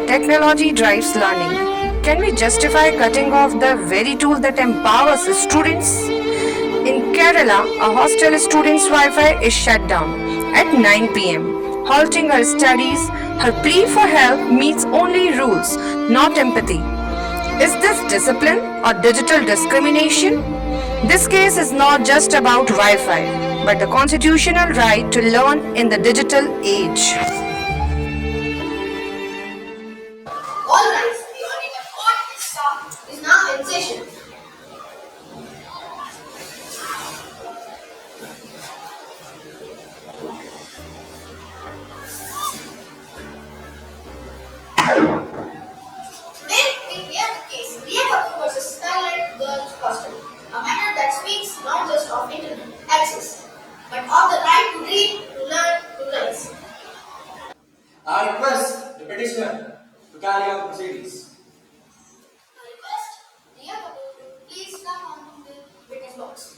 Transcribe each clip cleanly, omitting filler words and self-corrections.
Technology drives learning. Can we justify cutting off the very tool that empowers students? In Kerala, a hostel student's Wi Fi is shut down at 9 pm, halting her studies. Her plea for help meets only rules, not empathy. Is this discipline or digital discrimination? This case is not just about Wi Fi, but the constitutional right to learn in the digital age. All right, the Honorable Court is now in session. Today we hear the case Riya versus Skylight Girls Hostel, a matter that speaks not just of internet access, but of the right to read, to learn, to rise. I request the petitioner to carry out proceedings. I request Riya Kapoor to please come on the witness box.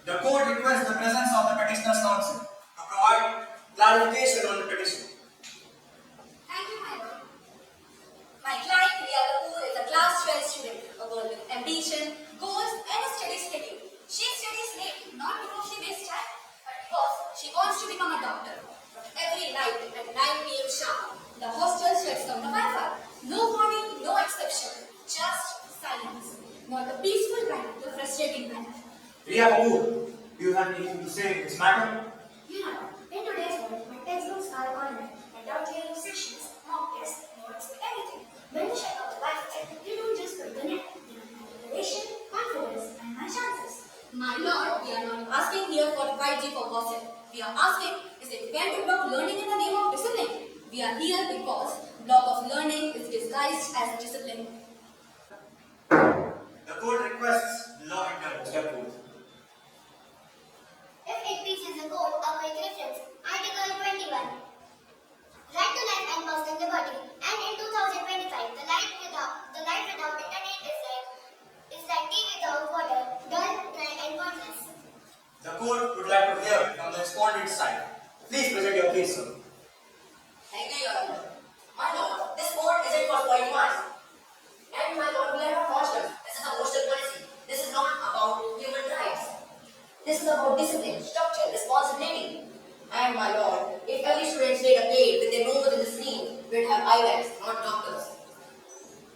The court requests the presence of the petitioner's counsel to provide clarification on the petition. Thank you, my lord. My client, Riya Kapoor, is a class 12 student, a girl with ambition, goals, and a steady schedule. She studies late, not because she wastes time, but because she wants to become a doctor. But every night at 9 p.m. sharp, the hostel shuts down the Wi-Fi. No warning, no exception, just silence. Not the peaceful kind, the frustrating kind. Riya Kapoor, do you have anything to say in this matter? You know, in today's world, my textbooks are online, and out here sections, mock tests, notes, everything. When you check out the Wi-Fi, you don't just put the net. You know my preparation, confidence, and my chances. My lord, we are not asking here for 5G for gossip. We are asking, is it fair to block learning in the name of discipline? We are here because block of learning is disguised as discipline. The court requests the law interpreter to step forth. If it pleases the court, a quick reference. Article 21. Right to life and personal liberty. And in 2025, the life without internet is like tea without water, dull, dry, and pointless. The court would like to hear from the respondent's side. Please present your case, sir. Thank you, Your Honor. My lord, this court isn't for spoiling minds. And my lord, we are not hostels. This is a hostel policy. This is not about human rights. This is about discipline, structure, responsibility. And my lord, if every student stayed a cave with their nose in the screen, we'd have IVACs, not doctors.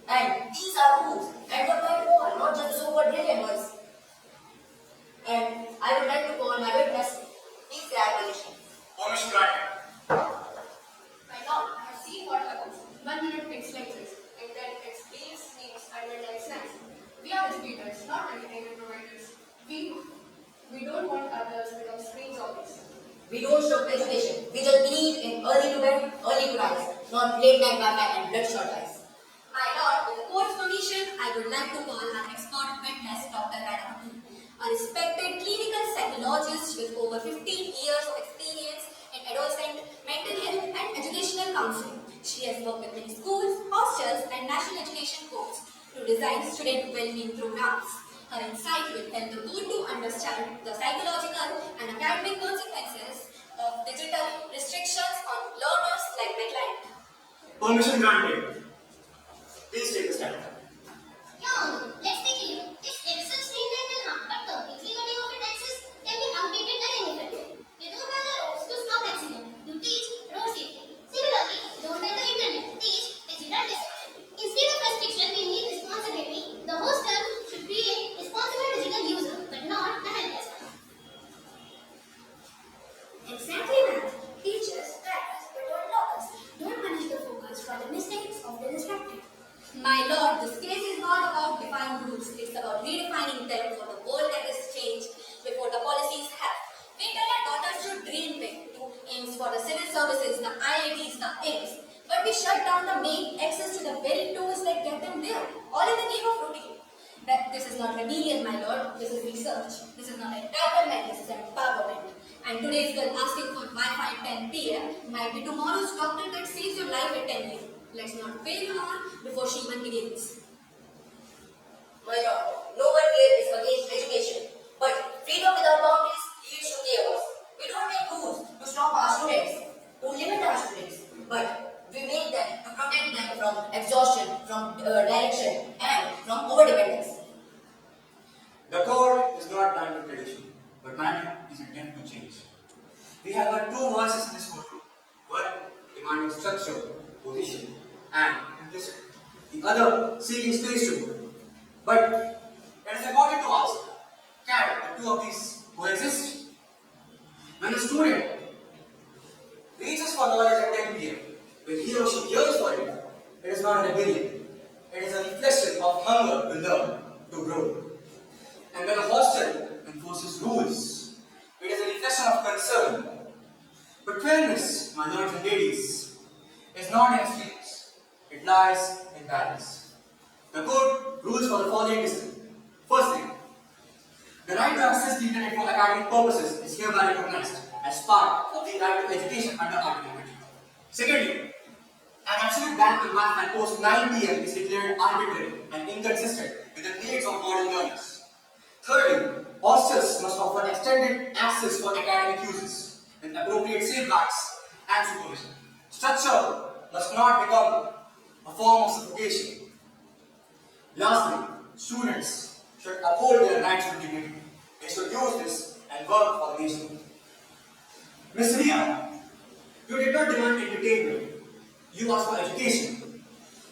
And these are rules, and for by all, not just the so-called brilliant ones. And I would like to call my witness. Please grant permission. Permission granted. My lord, I have seen what happens. 1 minute fixed lectures, and then it's games, memes, and midnight snacks. We are distributors, not entertainment providers. We don't want others to become screen zombies. We don't stop education. We just believe in early to bed, early to rise, not late night Wi-Fi and bloodshot eyes. My lord, with the court's permission, I would like to call our expert witness, Dr. Radha, a respected clinical psychologist with over 15 years of experience in adolescent mental health and educational counseling. She has worked with many schools, hostels, and national education boards to design student well-being programs. Her insight will help the board to understand the psychological and academic consequences of digital restrictions on learners like my client. Permission granted. Please take a stand. Now, let's be clear. This excess screen time will not, but completely cutting off its access can be outdated and ineffective. We don't have the roads to stop accident, to teach road safety. Similarly, don't let the internet teach digital discipline. Instead of restriction, we need responsibility. The hostel should create responsible digital user, but not the helpless one. Exactly, ma'am. Teachers, parents, but don't lockers. Don't punish the focus for the mistakes of the distracted. My lord, this case is not about defining rules. It's about redefining them for the world that has changed before the policies have. We tell our daughters to dream big, to aims for the civil services, the IITs, the AIMS. But we shut down the main access to the very tools that get them there, all in the name of routine. That this is not rebellion, my lord. This is research. This is not entitlement. This is empowerment. And today's girl asking for Wi-Fi at 10 p.m. might be tomorrow's doctor that saves your life at 10 a.m. Let's not fail her on before she even begins. My lord, no one here is against education, but freedom without boundaries leads to chaos. We don't make rules to stop our students, to limit our students, but we make voices in this courtroom. One demanding structure, position, and implicit. The other seeking space to move. But it is important to ask, can the two of these coexist? When a student reaches for knowledge at 10 p.m., when he or she yearns for it, it is not a rebellion. It is a reflection of hunger to learn, to grow. And when a hostel enforces rules, it is a reflection of concern. But fairness, my lords and ladies, is not in extremes. It lies in balance. The code rules for the following discipline. Firstly, the right to access the internet for academic purposes is hereby recognized as part of the right to education under Article 20. Secondly, an absolute ban on math and post 9 p.m. is declared arbitrary and inconsistent with the needs of modern learners. Thirdly, hostels must offer extended access for academic uses with appropriate safeguards and supervision. Structure must not become a form of suffocation. Lastly, students should uphold their rights to dignity. They should use this and work for the nation. Miss Ria, you did not demand entertainment. You asked for education.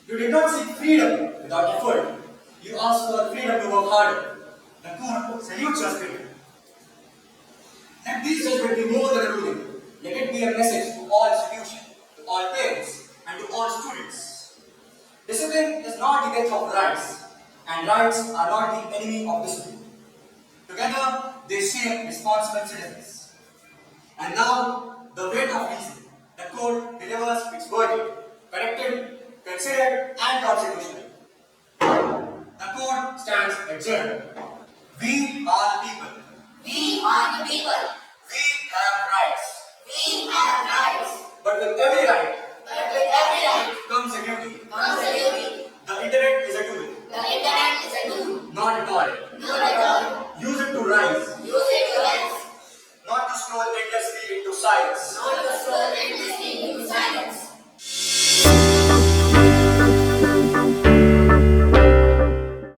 You did not seek freedom without effort. You asked for the freedom to work harder. The court salutes your spirit. Let this judgment be more than a ruling. Let it be a message to all institutions, to all parents, and to all students. Discipline is not the death of rights, and rights are not the enemy of discipline. Together, they shape responsible citizens. And now, the weight of reason. The court delivers its verdict, corrected, considered, and constitutional. The court stands adjourned. We are the people. We are the people. We have rights. We have rights. But with every right